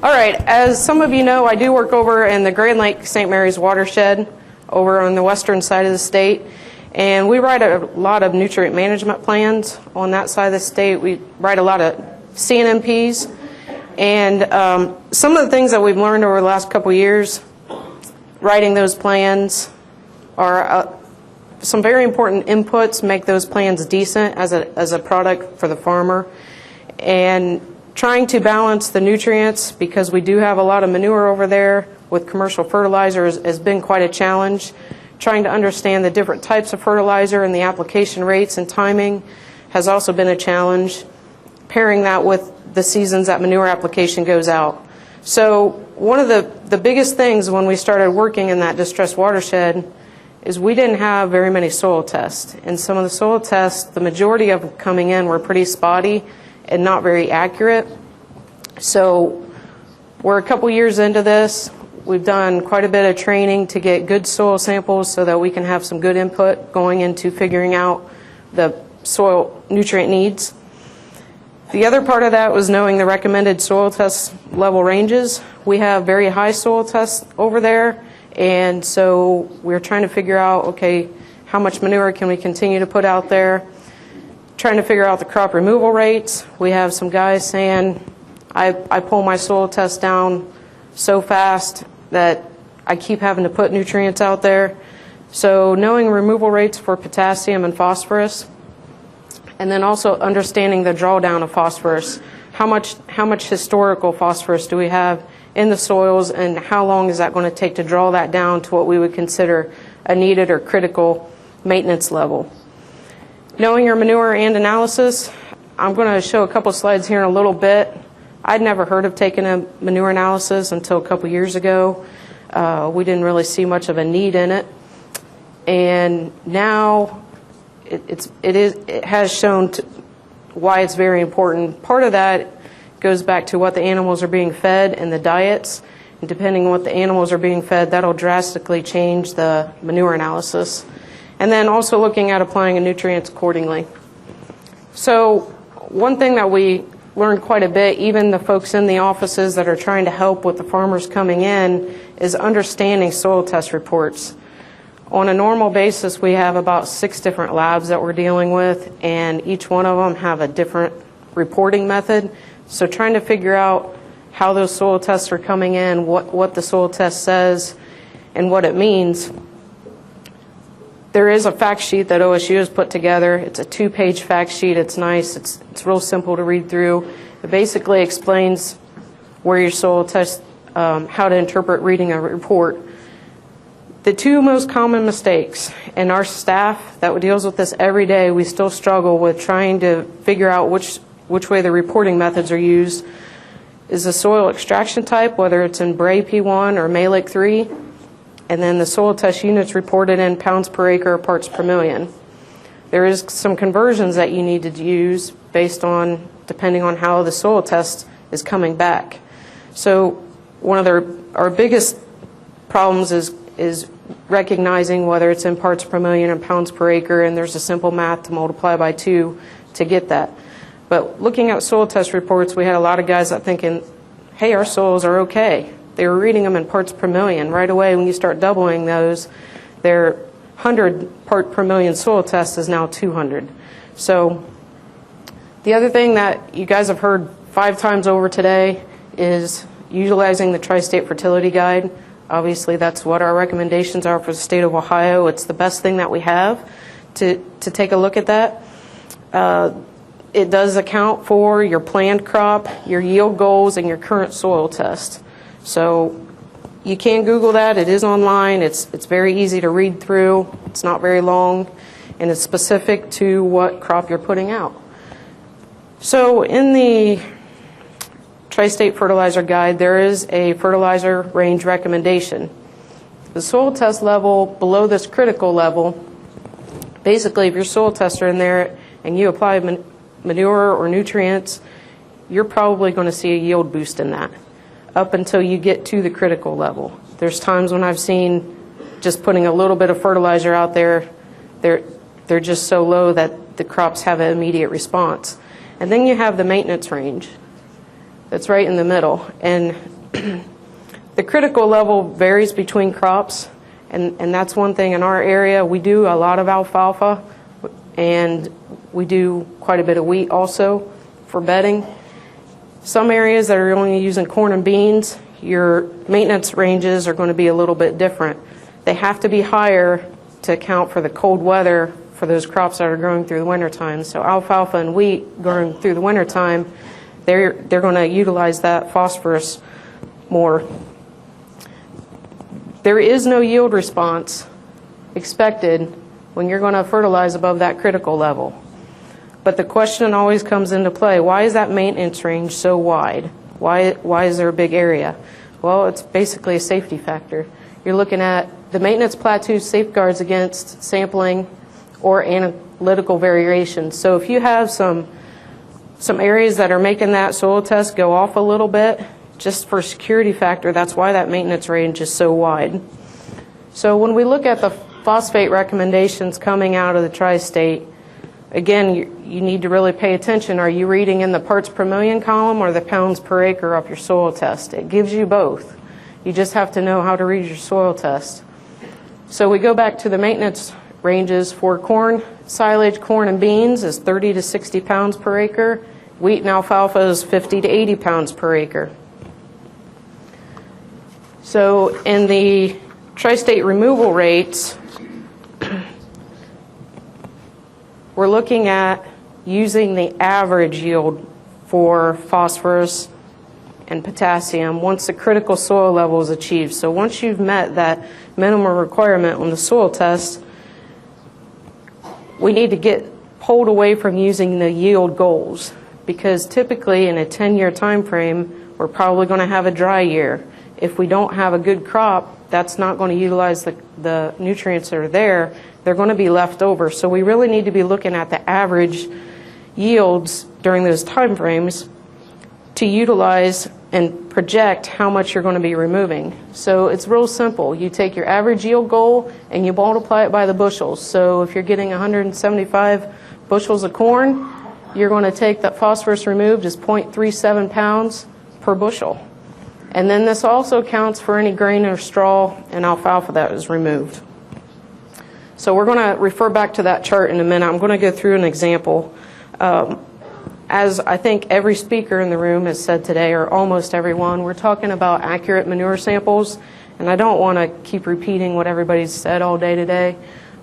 All right, as some of you know, I do work over in the Grand Lake St. Mary's watershed over on the western side of the state. And we write a lot of nutrient management plans on that side of the state. We write a lot of CNMPs. And some of the things that we've learned over the last couple of years, writing those plans are some very important inputs, make those plans decent as a product for the farmer. And trying to balance the nutrients, because we do have a lot of manure over there with commercial fertilizers, has been quite a challenge. Trying to understand the different types of fertilizer and the application rates and timing has also been a challenge. Pairing that with the seasons that manure application goes out. So one of the biggest things when we started working in that distressed watershed is we didn't have very many soil tests. And some of the soil tests, the majority of them coming in were pretty spotty and not very accurate. So we're a couple years into this. We've done quite a bit of training to get good soil samples so that we can have some good input going into figuring out the soil nutrient needs. The other part of that was knowing the recommended soil test level ranges. We have very high soil tests over there, and so we're trying to figure out, okay, how much manure can we continue to put out there? Trying to figure out the crop removal rates. We have some guys saying, I pull my soil test down so fast that I keep having to put nutrients out there. So knowing removal rates for potassium and phosphorus, and then also understanding the drawdown of phosphorus. How much historical phosphorus do we have in the soils, and how long is that going to take to draw that down to what we would consider a needed or critical maintenance level? Knowing your manure and analysis, I'm going to show a couple slides here in a little bit. I'd never heard of taking a manure analysis until a couple years ago. We didn't really see much of a need in it. And now it has shown why it's very important. Part of that goes back to what the animals are being fed and the diets. And depending on what the animals are being fed, that'll drastically change the manure analysis. And then also looking at applying nutrients accordingly. So one thing that we learned quite a bit, even the folks in the offices that are trying to help with the farmers coming in, is understanding soil test reports. On a normal basis, we have about 6 different labs that we're dealing with, and each one of them have a different reporting method. So trying to figure out how those soil tests are coming in, what the soil test says, and what it means. There is a fact sheet that OSU has put together. It's a 2-page fact sheet. It's nice. It's real simple to read through. It basically explains where your soil test, how to interpret reading a report. The 2 most common mistakes, and our staff that deals with this every day, we still struggle with trying to figure out which way the reporting methods are used, is the soil extraction type, whether it's in Bray P1 or Malick 3, and then the soil test units reported in pounds per acre or parts per million. There is some conversions that you need to use based on, depending on how the soil test is coming back. So one of our biggest problems is recognizing whether it's in parts per million or pounds per acre, and there's a simple math to multiply by 2 to get that. But looking at soil test reports, we had a lot of guys that thinking, hey, our soils are okay. They were reading them in parts per million. Right away, when you start doubling those, their 100 part per million soil test is now 200. So the other thing that you guys have heard 5 times over today is utilizing the Tri-State Fertility Guide. Obviously, that's what our recommendations are for the state of Ohio. It's the best thing that we have to take a look at that. It does account for your planned crop, your yield goals, and your current soil test. So you can Google that. It is online. It's very easy to read through. It's not very long, and it's specific to what crop you're putting out. So in the Tri-State Fertilizer Guide, there is a fertilizer range recommendation. The soil test level below this critical level, basically if your soil tests are in there and you apply manure or nutrients, you're probably going to see a yield boost in that up until you get to the critical level. There's times when I've seen just putting a little bit of fertilizer out there, they're just so low that the crops have an immediate response. And then you have the maintenance range that's right in the middle. And The critical level varies between crops, and that's one thing in our area. We do a lot of alfalfa, and we do quite a bit of wheat also for bedding. Some areas that are only using corn and beans, your maintenance ranges are going to be a little bit different. They have to be higher to account for the cold weather for those crops that are growing through the wintertime. So alfalfa and wheat growing through the wintertime, they're going to utilize that phosphorus more. There is no yield response expected when you're going to fertilize above that critical level. But the question always comes into play, why is that maintenance range so wide? Why is there a big area? Well, it's basically a safety factor. You're looking at the maintenance plateau safeguards against sampling or analytical variation. So if you have some areas that are making that soil test go off a little bit, just for security factor, that's why that maintenance range is so wide. So when we look at the phosphate recommendations coming out of the tri-state, again, you need to really pay attention. Are you reading in the parts per million column or the pounds per acre of your soil test? It gives you both. You just have to know how to read your soil test. So we go back to the maintenance ranges for corn, silage, corn, and beans is 30 to 60 pounds per acre. Wheat and alfalfa is 50 to 80 pounds per acre. So in the tri-state removal rates, we're looking at using the average yield for phosphorus and potassium once the critical soil level is achieved. So once you've met that minimum requirement on the soil test, we need to get pulled away from using the yield goals, because typically in a 10-year time frame, we're probably going to have a dry year. If we don't have a good crop, that's not going to utilize the nutrients that are there. They're going to be left over. So we really need to be looking at the average yields during those time frames to utilize and project how much you're going to be removing. So it's real simple. You take your average yield goal and you multiply it by the bushels. So if you're getting 175 bushels of corn, you're going to take that phosphorus removed as 0.37 pounds per bushel. And then this also counts for any grain or straw and alfalfa that was removed. So we're going to refer back to that chart in a minute. I'm going to go through an example. As I think every speaker in the room has said today, or almost everyone, we're talking about accurate manure samples. And I don't want to keep repeating what everybody's said all day today.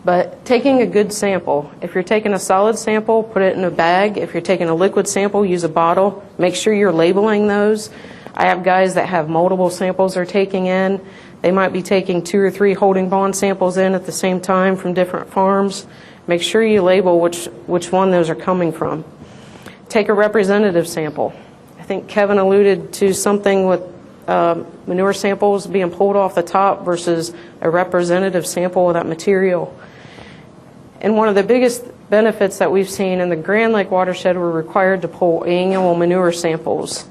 But taking a good sample, if you're taking a solid sample, put it in a bag. If you're taking a liquid sample, use a bottle. Make sure you're labeling those. I have guys that have multiple samples they're taking in. They might be taking 2 or 3 holding bond samples in at the same time from different farms. Make sure you label which one those are coming from. Take a representative sample. I think Kevin alluded to something with manure samples being pulled off the top versus a representative sample of that material. And one of the biggest benefits that we've seen in the Grand Lake watershed, we're required to pull annual manure samples.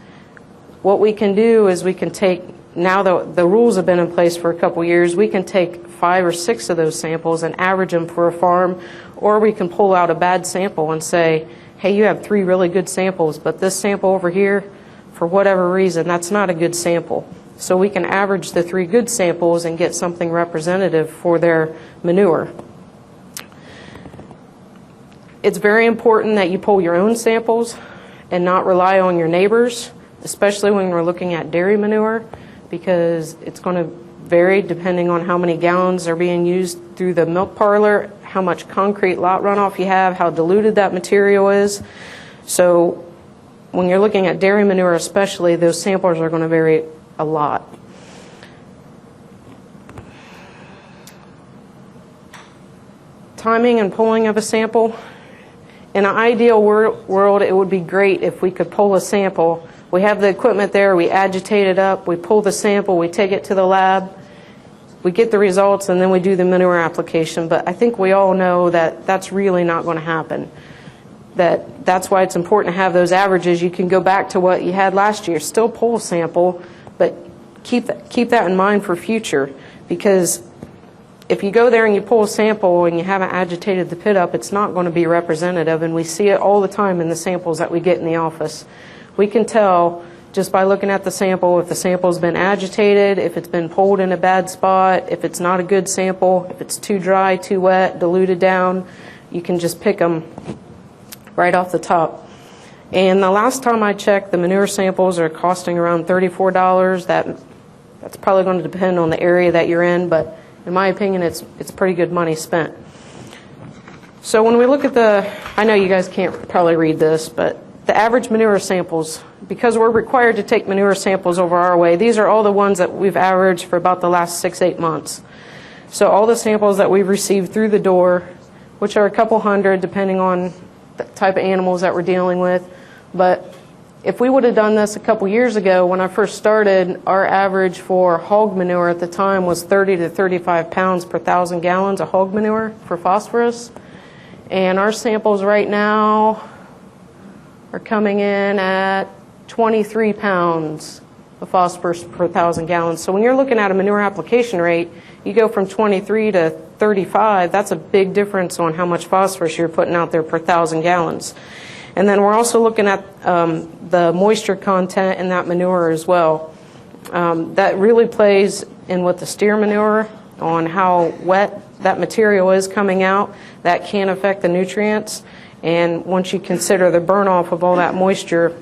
What we can do is we can take, now the rules have been in place for a couple years, we can take 5 or 6 of those samples and average them for a farm, or we can pull out a bad sample and say, hey, you have 3 really good samples, but this sample over here, for whatever reason, that's not a good sample. So we can average the 3 good samples and get something representative for their manure. It's very important that you pull your own samples and not rely on your neighbors, especially when we're looking at dairy manure, because it's going to vary depending on how many gallons are being used through the milk parlor, how much concrete lot runoff you have, how diluted that material is. So when you're looking at dairy manure especially, those samples are going to vary a lot. Timing and pulling of a sample. In an ideal world, it would be great if we could pull a sample. We have the equipment there, we agitate it up, we pull the sample, we take it to the lab, we get the results, and then we do the manure application. But I think we all know that that's really not going to happen. That's why it's important to have those averages. You can go back to what you had last year, still pull a sample, but keep that in mind for future, because if you go there and you pull a sample and you haven't agitated the pit up, it's not going to be representative, and we see it all the time in the samples that we get in the office. We can tell just by looking at the sample. If the sample's been agitated, if it's been pulled in a bad spot, if it's not a good sample, if it's too dry, too wet, diluted down, you can just pick them right off the top. And the last time I checked, the manure samples are costing around $34. That's probably going to depend on the area that you're in, but in my opinion, it's pretty good money spent. So when we look at I know you guys can't probably read this, but the average manure samples, because we're required to take manure samples over our way, these are all the ones that we've averaged for about the last 6-8 months. So all the samples that we've received through the door, which are a couple hundred depending on the type of animals that we're dealing with. But if we would have done this a couple years ago when I first started, our average for hog manure at the time was 30 to 35 pounds per 1,000 gallons of hog manure for phosphorus. And our samples right now are coming in at 23 pounds of phosphorus per 1,000 gallons. So when you're looking at a manure application rate, you go from 23 to 35. That's a big difference on how much phosphorus you're putting out there per 1,000 gallons. And then we're also looking at the moisture content in that manure as well. That really plays in with the steer manure on how wet that material is coming out. That can affect the nutrients. And once you consider the burn off of all that moisture,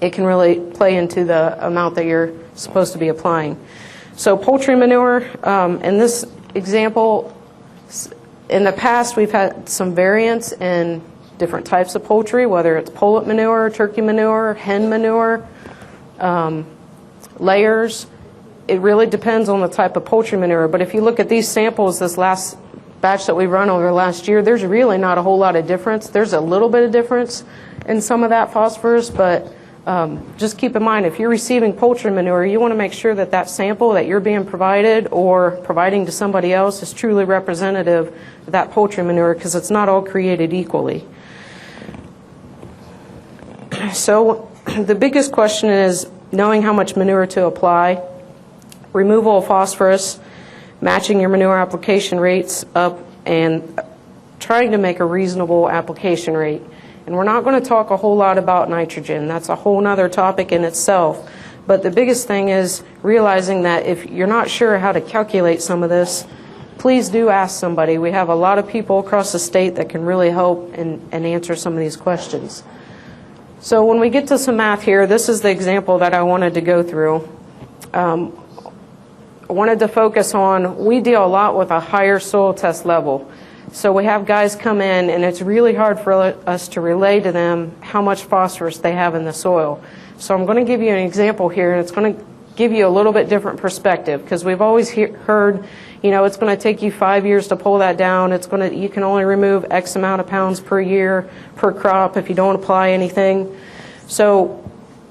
it can really play into the amount that you're supposed to be applying. So poultry manure, in this example, in the past we've had some variance in different types of poultry, whether it's pullet manure, turkey manure, hen manure, layers. It really depends on the type of poultry manure. But if you look at these samples, this last batch that we run over last year, there's really not a whole lot of difference. There's a little bit of difference in some of that phosphorus, but just keep in mind, if you're receiving poultry manure, you want to make sure that that sample that you're being provided or providing to somebody else is truly representative of that poultry manure, because it's not all created equally. So the biggest question is knowing how much manure to apply, removal of phosphorus, matching your manure application rates up, and trying to make a reasonable application rate. And we're not going to talk a whole lot about nitrogen. That's a whole other topic in itself. But the biggest thing is realizing that if you're not sure how to calculate some of this, please do ask somebody. We have a lot of people across the state that can really help and answer some of these questions. So when we get to some math here, this is the example that I wanted to go through. I wanted to focus on, we deal a lot with a higher soil test level. So we have guys come in, and it's really hard for us to relay to them how much phosphorus they have in the soil. So I'm going to give you an example here, and it's going to give you a little bit different perspective, because we've always heard, you know, it's going to take you 5 years to pull that down. You can only remove X amount of pounds per year per crop if you don't apply anything. So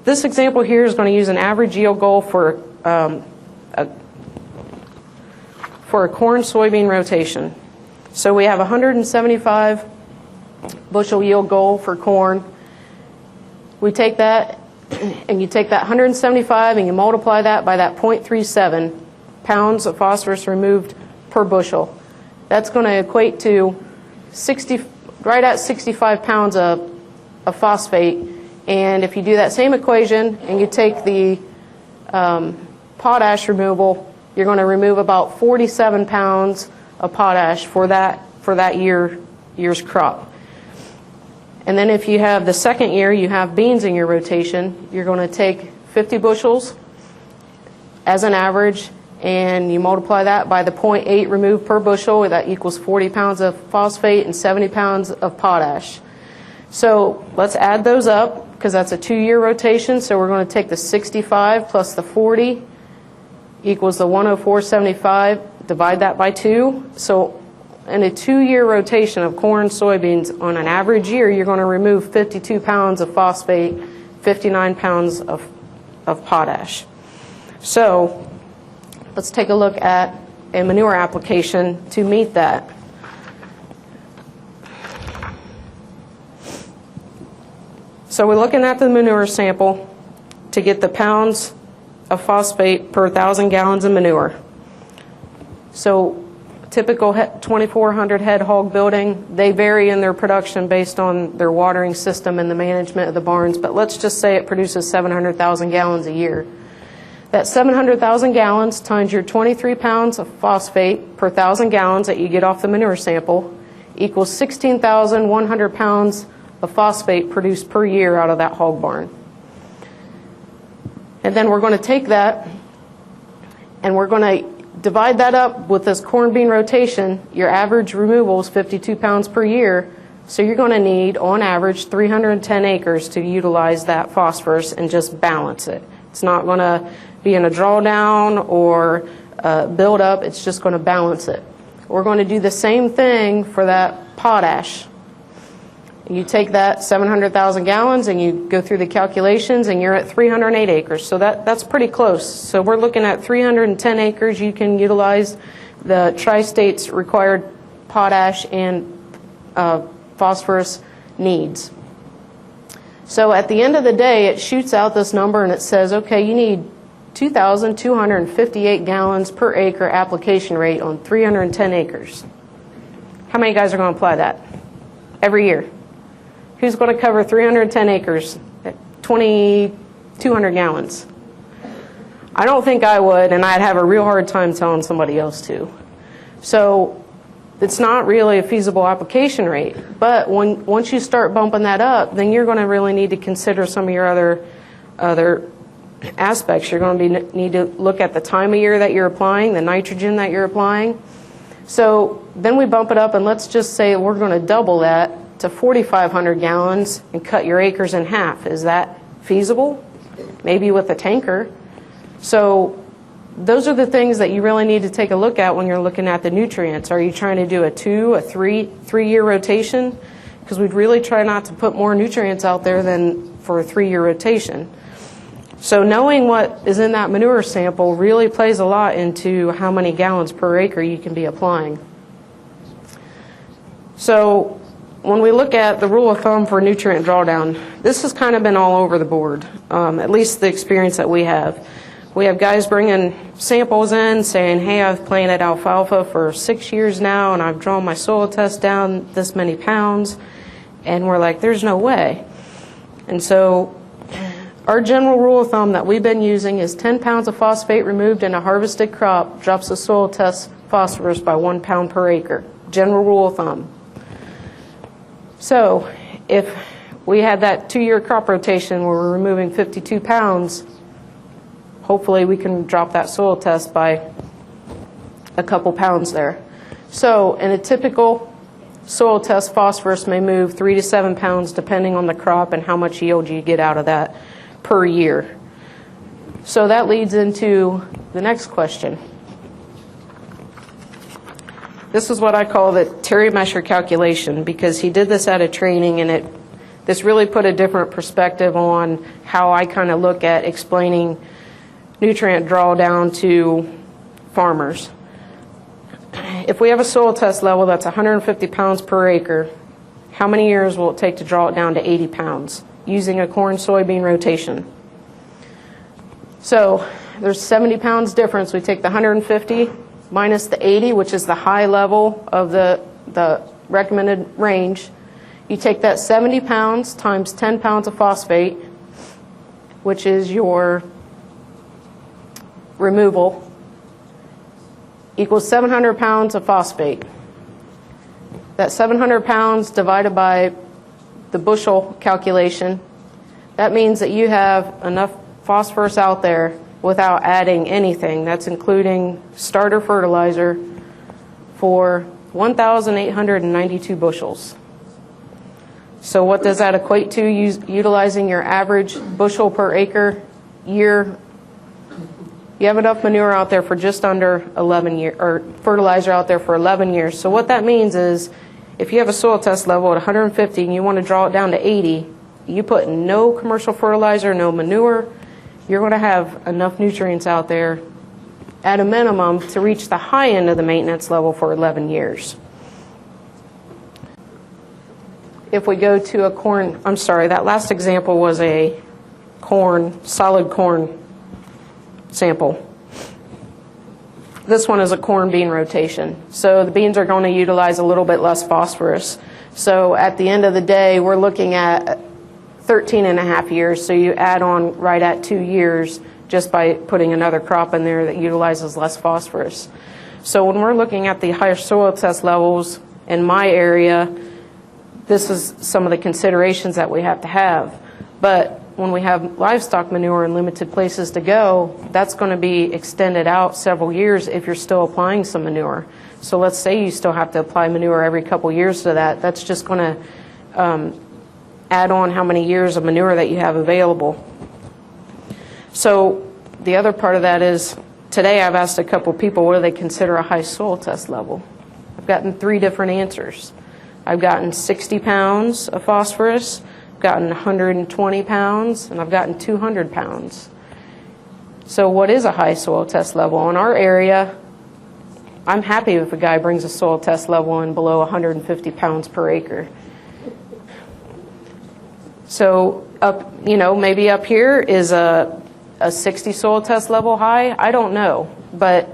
this example here is going to use an average yield goal for a corn-soybean rotation. So we have 175 bushel yield goal for corn. We take that, and you take that 175 and you multiply that by that 0.37 pounds of phosphorus removed per bushel. That's going to equate to right at 65 pounds of phosphate. And if you do that same equation and you take the potash removal, you're going to remove about 47 pounds of potash for that year's crop. And then if you have the second year, you have beans in your rotation, you're going to take 50 bushels as an average, and you multiply that by the 0.8 removed per bushel. That equals 40 pounds of phosphate and 70 pounds of potash. So let's add those up, because that's a 2-year rotation. So we're going to take the 65 plus the 40 equals the 104.75. Divide that by 2. So in a 2-year rotation of corn, soybeans, on an average year, you're going to remove 52 pounds of phosphate, 59 pounds of potash. So let's take a look at a manure application to meet that. So we're looking at the manure sample to get the pounds of phosphate per 1,000 gallons of manure. So typical 2,400 head hog building, they vary in their production based on their watering system and the management of the barns, but let's just say it produces 700,000 gallons a year. That 700,000 gallons times your 23 pounds of phosphate per 1,000 gallons that you get off the manure sample equals 16,100 pounds of phosphate produced per year out of that hog barn. And then we're going to take that and we're going to divide that up with this corn bean rotation. Your average removal is 52 pounds per year, so you're going to need, on average, 310 acres to utilize that phosphorus and just balance it. It's not going to be in a drawdown or build up, it's just going to balance it. We're going to do the same thing for that potash. You take that 700,000 gallons and you go through the calculations and you're at 308 acres. So that's pretty close. So we're looking at 310 acres. You can utilize the Tri-State's required potash and phosphorus needs. So at the end of the day, it shoots out this number and it says, okay, you need 2,258 gallons per acre application rate on 310 acres. How many guys are going to apply that every year? Who's going to cover 310 acres at 2,200 gallons? I don't think I would, and I'd have a real hard time telling somebody else to. So it's not really a feasible application rate. But once you start bumping that up, then you're going to really need to consider some of your other aspects. You're going to need to look at the time of year that you're applying, the nitrogen that you're applying. So then we bump it up, and let's just say we're going to double that to 4,500 gallons and cut your acres in half. Is that feasible? Maybe with a tanker. So those are the things that you really need to take a look at when you're looking at the nutrients. Are you trying to do a 2, a 3-year rotation? Because we'd really try not to put more nutrients out there than for a 3-year rotation. So knowing what is in that manure sample really plays a lot into how many gallons per acre you can be applying. So when we look at the rule of thumb for nutrient drawdown, this has kind of been all over the board, at least the experience that we have. We have guys bringing samples in saying, hey, I've planted alfalfa for 6 years now and I've drawn my soil test down this many pounds. And we're like, there's no way. And so our general rule of thumb that we've been using is 10 pounds of phosphate removed in a harvested crop drops the soil test phosphorus by 1 pound per acre. General rule of thumb. So if we had that 2-year crop rotation where we're removing 52 pounds, hopefully we can drop that soil test by a couple pounds there. So in a typical soil test, phosphorus may move 3 to 7 pounds depending on the crop and how much yield you get out of that per year. So that leads into the next question. This is what I call the Terry Mesher calculation, because he did this at a training, and this really put a different perspective on how I kind of look at explaining nutrient drawdown to farmers. If we have a soil test level that's 150 pounds per acre, how many years will it take to draw it down to 80 pounds using a corn-soybean rotation? So there's 70 pounds difference. We take the 150 minus the 80, which is the high level of the recommended range. You take that 70 pounds times 10 pounds of phosphate, which is your removal, equals 700 pounds of phosphate. That 700 pounds divided by the bushel calculation, that means that you have enough phosphorus out there without adding anything. That's including starter fertilizer for 1,892 bushels. So what does that equate to, utilizing your average bushel per acre year? You have enough manure out there for just under 11 years, or fertilizer out there for 11 years. So what that means is if you have a soil test level at 150 and you want to draw it down to 80, you put no commercial fertilizer, no manure, you're going to have enough nutrients out there at a minimum to reach the high end of the maintenance level for 11 years. If we go to a corn, I'm sorry, that last example was a solid corn sample. This one is a corn bean rotation. So the beans are going to utilize a little bit less phosphorus. So at the end of the day, we're looking at 13 and a half years. So you add on right at 2 years just by putting another crop in there that utilizes less phosphorus. So when we're looking at the higher soil test levels in my area, this is some of the considerations that we have to have. But when we have livestock manure and limited places to go, that's going to be extended out several years if you're still applying some manure. So let's say you still have to apply manure every couple years to that. That's just going to add on how many years of manure that you have available. So the other part of that is, today I've asked a couple people what do they consider a high soil test level. I've gotten 3 different answers. I've gotten 60 pounds of phosphorus, I've gotten 120 pounds, and I've gotten 200 pounds. So what is a high soil test level? In our area, I'm happy if a guy brings a soil test level in below 150 pounds per acre. So up, maybe up here is a 60 soil test level high. I don't know, but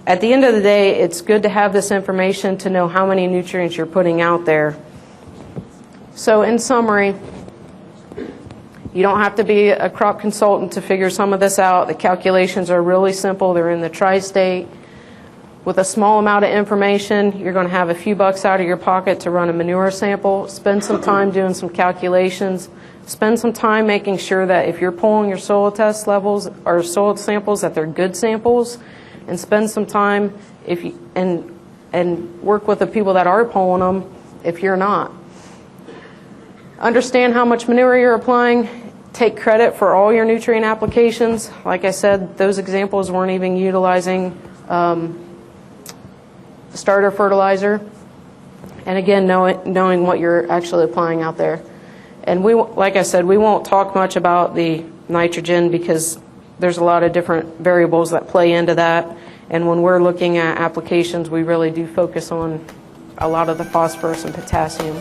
at the end of the day, it's good to have this information to know how many nutrients you're putting out there. So in summary, you don't have to be a crop consultant to figure some of this out. The calculations are really simple. They're in the tri-state. With a small amount of information, you're going to have a few bucks out of your pocket to run a manure sample. Spend some time doing some calculations. Spend some time making sure that if you're pulling your soil test levels or soil samples, that they're good samples. And spend some time and work with the people that are pulling them if you're not. Understand how much manure you're applying. Take credit for all your nutrient applications. Like I said, those examples weren't even utilizing starter fertilizer. And again, knowing what you're actually applying out there. And like I said, we won't talk much about the nitrogen because there's a lot of different variables that play into that. And when we're looking at applications, we really do focus on a lot of the phosphorus and potassium.